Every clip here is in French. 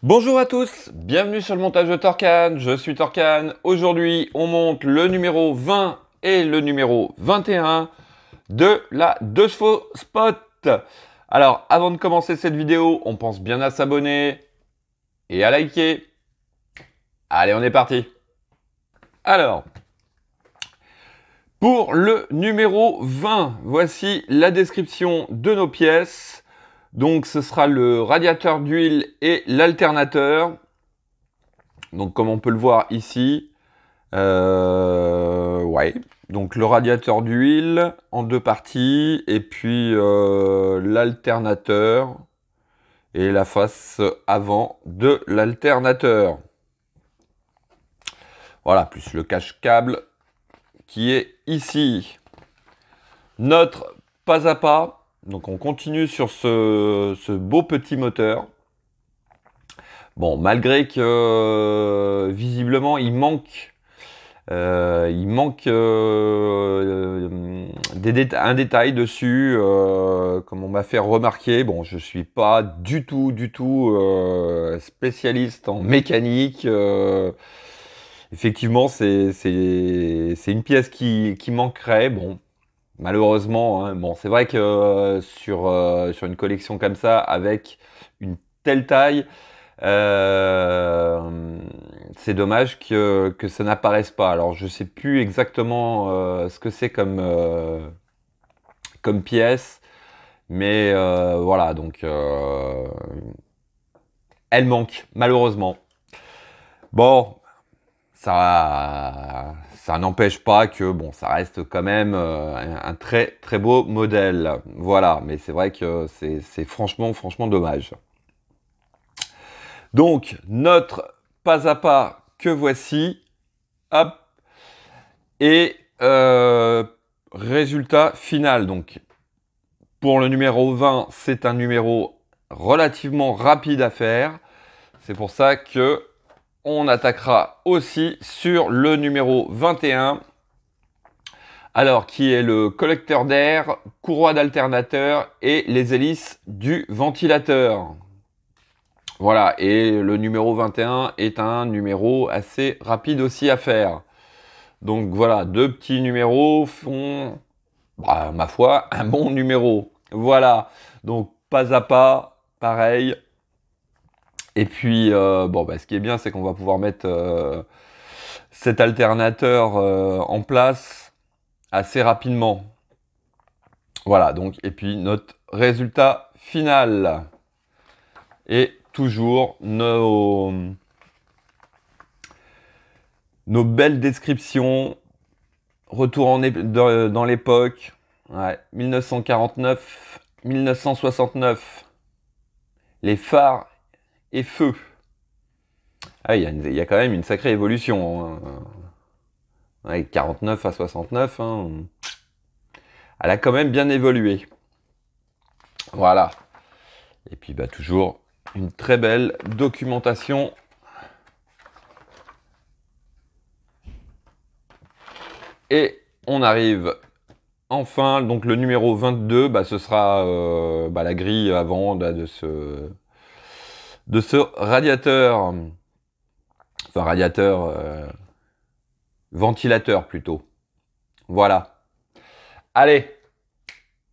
Bonjour à tous, bienvenue sur le montage de Torcan, je suis Torcan. Aujourd'hui, on monte le numéro 20 et le numéro 21 de la 2 chevaux Spot. Alors, avant de commencer cette vidéo, on pense bien à s'abonner et à liker. Allez, on est parti. Alors, pour le numéro 20, voici la description de nos pièces. Donc ce sera le radiateur d'huile et l'alternateur. Donc comme on peut le voir ici, ouais. Donc le radiateur d'huile en deux parties et puis l'alternateur et la face avant de l'alternateur. Voilà, plus le cache-câble qui est ici. Notre pas à pas. Donc on continue sur ce beau petit moteur. Bon, malgré que visiblement il manque un détail dessus, comme on m'a fait remarquer. Bon, je suis pas du tout spécialiste en mécanique. Effectivement, c'est une pièce qui manquerait. Bon. Malheureusement, hein. Bon, c'est vrai que sur une collection comme ça, avec une telle taille, c'est dommage que ça n'apparaisse pas. Alors, je sais plus exactement ce que c'est comme pièce, mais voilà, donc elle manque, malheureusement. Bon, ça n'empêche pas que bon, ça reste quand même un très beau modèle. Voilà, mais c'est vrai que c'est franchement dommage. Donc notre pas à pas que voici, hop, et résultat final. Donc pour le numéro 20, c'est un numéro relativement rapide à faire. C'est pour ça que on attaquera aussi sur le numéro 21, alors qui est le collecteur d'air, courroie d'alternateur et les hélices du ventilateur. Voilà, et le numéro 21 est un numéro assez rapide aussi à faire. Donc voilà, deux petits numéros font, bah, ma foi, un bon numéro. Voilà, donc pas à pas, pareil. Et puis, bon, bah, ce qui est bien, c'est qu'on va pouvoir mettre cet alternateur en place assez rapidement. Voilà, donc, et puis notre résultat final. Et toujours nos belles descriptions. Retour dans l'époque. Ouais, 1949, 1969. Les phares et feux. Ah, il y a quand même une sacrée évolution. Hein. Ouais, 49 à 69, hein. Elle a quand même bien évolué. Voilà. Et puis bah, toujours une très belle documentation. Et on arrive enfin, donc le numéro 22, bah, ce sera bah, la grille avant de ce radiateur. Enfin, radiateur, ventilateur plutôt. Voilà. Allez,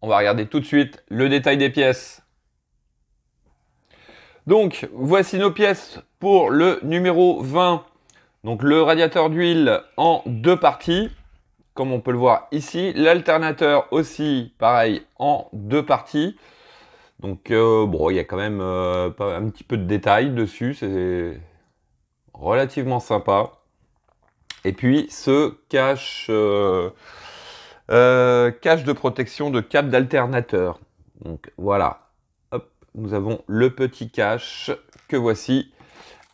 on va regarder tout de suite le détail des pièces. Donc, voici nos pièces pour le numéro 20. Donc, le radiateur d'huile en deux parties, comme on peut le voir ici. L'alternateur aussi, pareil, en deux parties. Donc, bon, il y a quand même un petit peu de détails dessus. C'est relativement sympa. Et puis, ce cache de protection de câble d'alternateur. Donc, voilà. Hop, nous avons le petit cache que voici,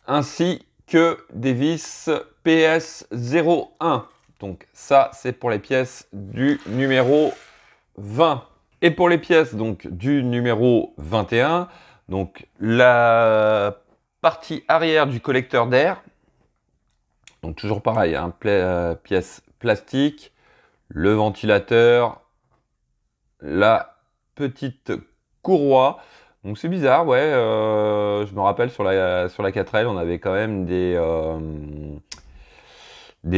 ainsi que des vis PS01. Donc ça, c'est pour les pièces du numéro 20. Et pour les pièces donc du numéro 21, donc la partie arrière du collecteur d'air. Donc toujours pareil, hein, pièce plastique, le ventilateur, la petite courroie. Donc c'est bizarre, ouais. Je me rappelle sur la 4L, on avait quand même des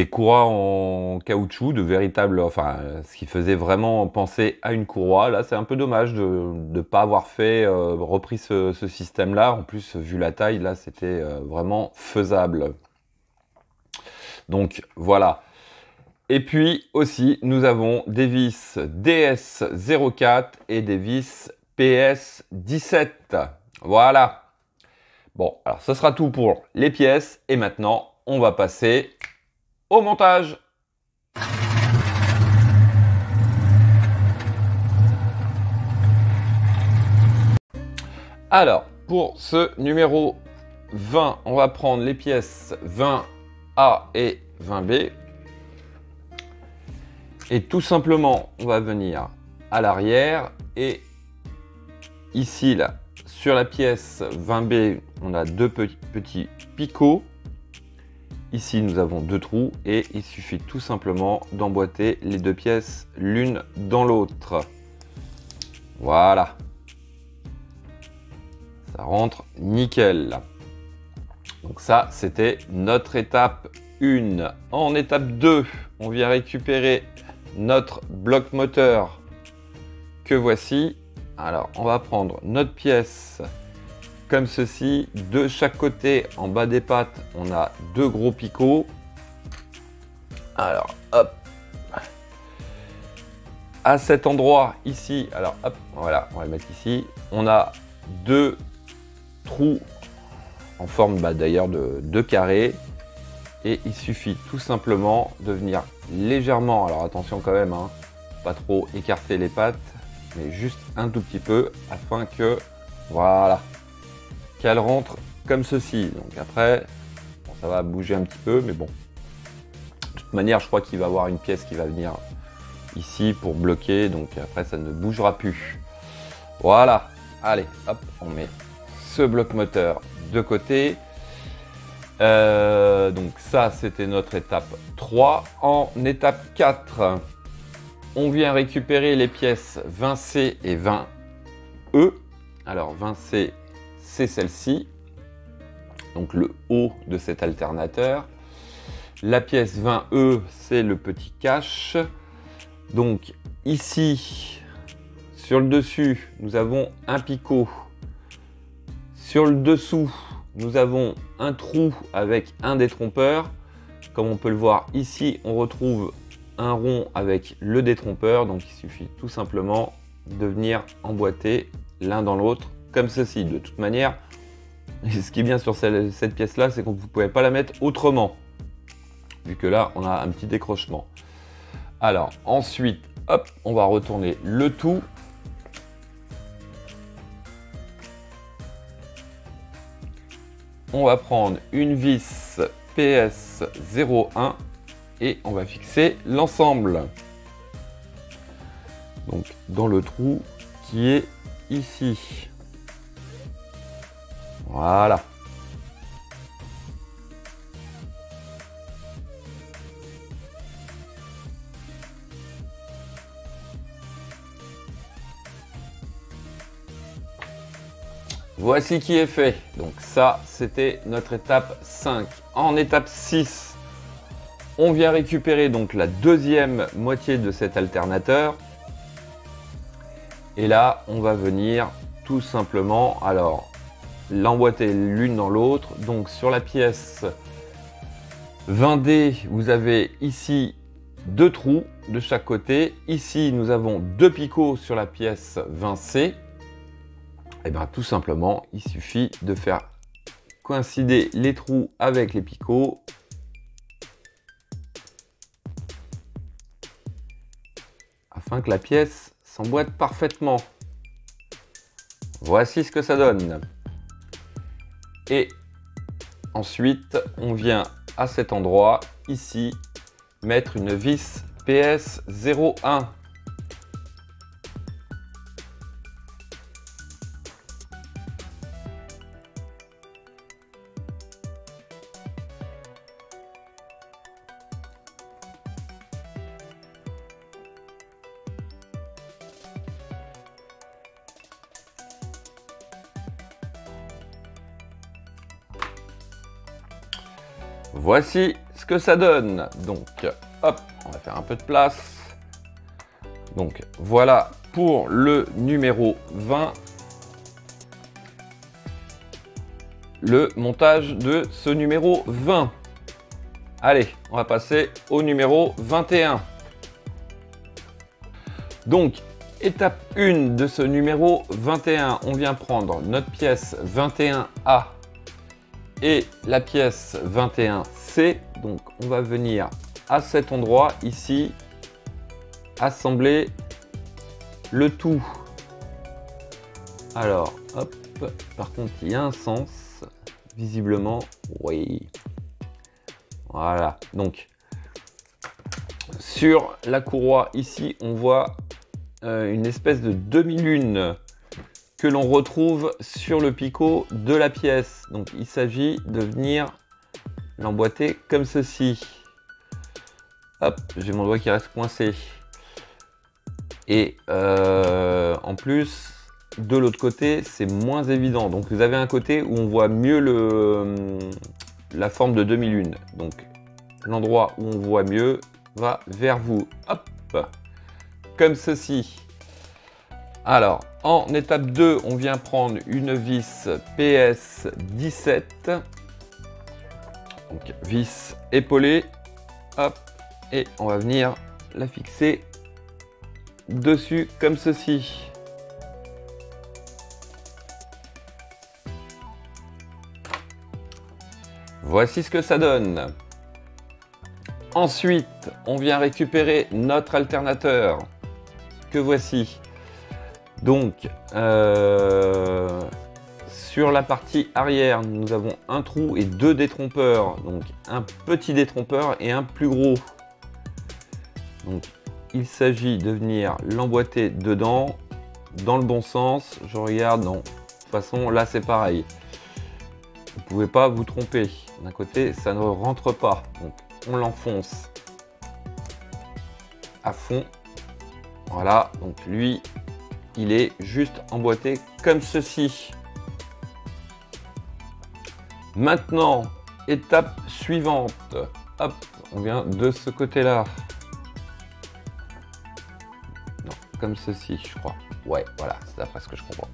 courroies en caoutchouc, de véritables, enfin, ce qui faisait vraiment penser à une courroie. Là, c'est un peu dommage de ne pas avoir repris ce système-là. En plus, vu la taille, là, c'était vraiment faisable. Donc voilà. Et puis aussi, nous avons des vis DS04 et des vis PS17. Voilà. Bon, alors ce sera tout pour les pièces. Et maintenant, on va passer au montage. Alors, pour ce numéro 20, on va prendre les pièces 20A et 20B. Et tout simplement, on va venir à l'arrière et ici, là, sur la pièce 20B, on a deux petits picots. Ici, nous avons deux trous et il suffit tout simplement d'emboîter les deux pièces l'une dans l'autre. Voilà. Ça rentre nickel. Donc ça, c'était notre étape 1. En étape 2, on vient récupérer notre bloc moteur que voici. Alors, on va prendre notre pièce comme ceci. De chaque côté, en bas des pattes, on a deux gros picots. Alors, hop. À cet endroit, ici, alors hop, voilà, on va le mettre ici. On a deux trous en forme d'ailleurs de carré. Et il suffit tout simplement de venir légèrement, alors attention quand même, hein, pas trop écarter les pattes, mais juste un tout petit peu afin que, voilà, qu'elle rentre comme ceci. Donc après, bon, ça va bouger un petit peu, mais bon. De toute manière, je crois qu'il va y avoir une pièce qui va venir ici pour bloquer, donc après ça ne bougera plus. Voilà, allez, hop, on met ce bloc moteur de côté. Donc ça, c'était notre étape 3. En étape 4, on vient récupérer les pièces 20C et 20E. Alors 20C, c'est celle-ci, donc le haut de cet alternateur. La pièce 20E, c'est le petit cache. Donc ici, sur le dessus, nous avons un picot. Sur le dessous, nous avons un trou avec un détrompeur. Comme on peut le voir ici, on retrouve un rond avec le détrompeur. Donc il suffit tout simplement de venir emboîter l'un dans l'autre comme ceci. De toute manière, ce qui est bien sur cette pièce-là, c'est que vous ne pouvez pas la mettre autrement. Vu que là, on a un petit décrochement. Alors ensuite, hop, on va retourner le tout. On va prendre une vis PS01 et on va fixer l'ensemble. Donc dans le trou qui est ici. Voilà. Voici qui est fait. Donc ça, c'était notre étape 5. En étape 6, on vient récupérer donc la deuxième moitié de cet alternateur. Et là, on va venir tout simplement, alors, l'emboîter l'une dans l'autre. Donc sur la pièce 20D, vous avez ici deux trous de chaque côté. Ici, nous avons deux picots sur la pièce 20C. Et bien tout simplement, il suffit de faire coïncider les trous avec les picots. Afin que la pièce s'emboîte parfaitement. Voici ce que ça donne. Et ensuite, on vient à cet endroit, ici, mettre une vis PS01. Voici ce que ça donne. Donc, hop, on va faire un peu de place. Donc, voilà pour le numéro 20. Le montage de ce numéro 20. Allez, on va passer au numéro 21. Donc, étape 1 de ce numéro 21, on vient prendre notre pièce 21A et la pièce 21C. Donc, on va venir à cet endroit ici, assembler le tout. Alors, hop, par contre, il y a un sens, visiblement, oui. Voilà, donc, sur la courroie ici, on voit une espèce de demi-lune que l'on retrouve sur le picot de la pièce. Donc il s'agit de venir l'emboîter comme ceci. Hop, j'ai mon doigt qui reste coincé. Et en plus, de l'autre côté, c'est moins évident. Donc vous avez un côté où on voit mieux la forme de demi-lune. Donc l'endroit où on voit mieux va vers vous. Hop, comme ceci. Alors, en étape 2, on vient prendre une vis PS 17. Donc, vis épaulée. Hop, et on va venir la fixer dessus comme ceci. Voici ce que ça donne. Ensuite, on vient récupérer notre alternateur que voici. Donc, sur la partie arrière, nous avons un trou et deux détrompeurs. Donc, un petit détrompeur et un plus gros. Donc, il s'agit de venir l'emboîter dedans, dans le bon sens. Je regarde, non. De toute façon, là, c'est pareil. Vous ne pouvez pas vous tromper. D'un côté, ça ne rentre pas. Donc, on l'enfonce à fond. Voilà, donc lui, il est juste emboîté comme ceci. Maintenant, étape suivante. Hop, on vient de ce côté-là. Non, comme ceci, je crois. Ouais, voilà, c'est d'après ce que je comprends.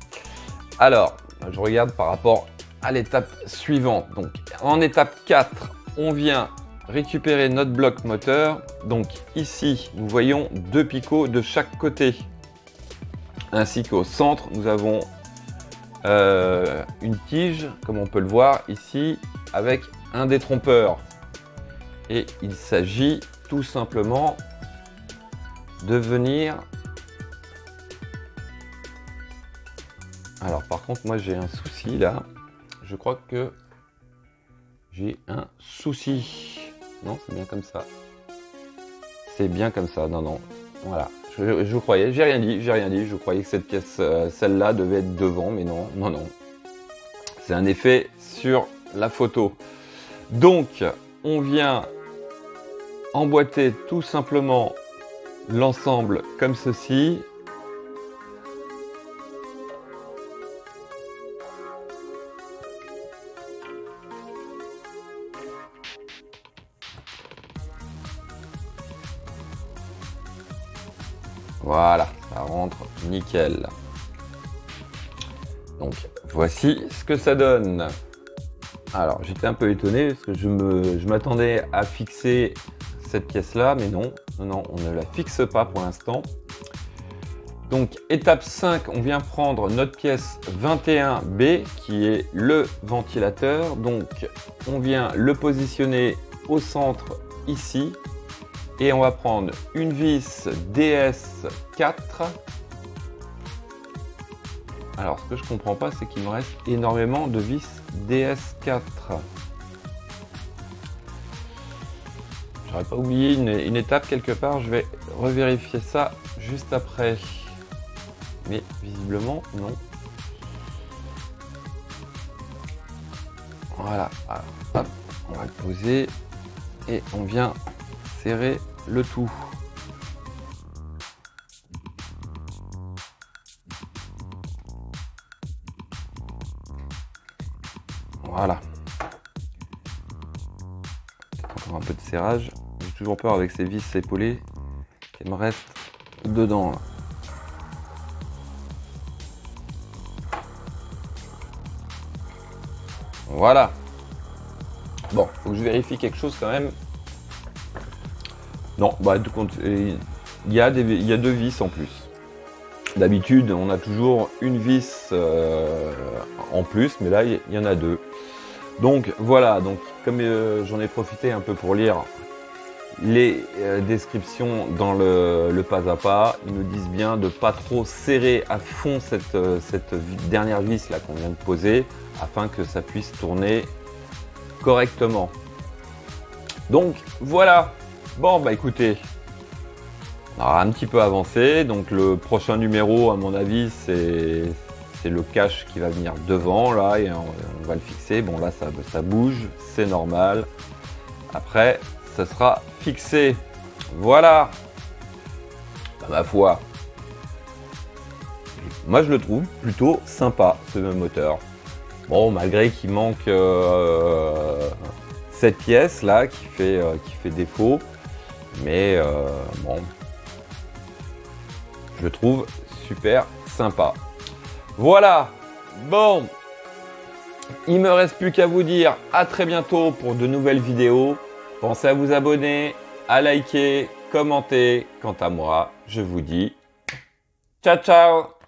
Alors, je regarde par rapport à l'étape suivante. Donc, en étape 4, on vient récupérer notre bloc moteur. Donc ici, nous voyons deux picots de chaque côté. Ainsi qu'au centre, nous avons une tige, comme on peut le voir ici, avec un détrompeur. Et il s'agit tout simplement de venir... Alors par contre, moi j'ai un souci là. Je crois que j'ai un souci. Non, c'est bien comme ça. C'est bien comme ça. Non, non. Voilà. Je croyais. J'ai rien dit. J'ai rien dit. Je croyais que cette pièce, celle-là, devait être devant, mais non, non, non. C'est un effet sur la photo. Donc, on vient emboîter tout simplement l'ensemble comme ceci. Voilà, ça rentre nickel. Donc, voici ce que ça donne. Alors, j'étais un peu étonné parce que je m'attendais à fixer cette pièce-là, mais non, non, non, on ne la fixe pas pour l'instant. Donc, étape 5, on vient prendre notre pièce 21B qui est le ventilateur. Donc, on vient le positionner au centre ici. Et on va prendre une vis DS4. Alors, ce que je comprends pas, c'est qu'il me reste énormément de vis DS4. J'aurais pas oublié une étape quelque part. Je vais revérifier ça juste après. Mais visiblement, non. Voilà. Alors, hop, on va le poser. Et on vient serrer le tout. Voilà. serrage. J'ai toujours peur avec ces vis épaulées qu'elles me restent dedans là. Voilà. Bon, faut que je vérifie quelque chose quand même. Non, bah du coup, il y a deux vis en plus. D'habitude, on a toujours une vis en plus, mais là, il y en a deux. Donc voilà, donc comme j'en ai profité un peu pour lire les descriptions dans le pas à pas, ils nous disent bien de pas trop serrer à fond cette dernière vis là qu'on vient de poser, afin que ça puisse tourner correctement. Donc voilà. Bon bah écoutez, on a un petit peu avancé, donc le prochain numéro à mon avis c'est le cache qui va venir devant là et on va le fixer. Bon là ça bouge, c'est normal. Après ça sera fixé. Voilà. Bah, ma foi, moi je le trouve plutôt sympa ce moteur. Bon, malgré qu'il manque cette pièce là qui fait défaut, mais bon, je le trouve super sympa. Voilà, bon, il me reste plus qu'à vous dire à très bientôt pour de nouvelles vidéos. Pensez à vous abonner, à liker, commenter. Quant à moi, je vous dis ciao ciao.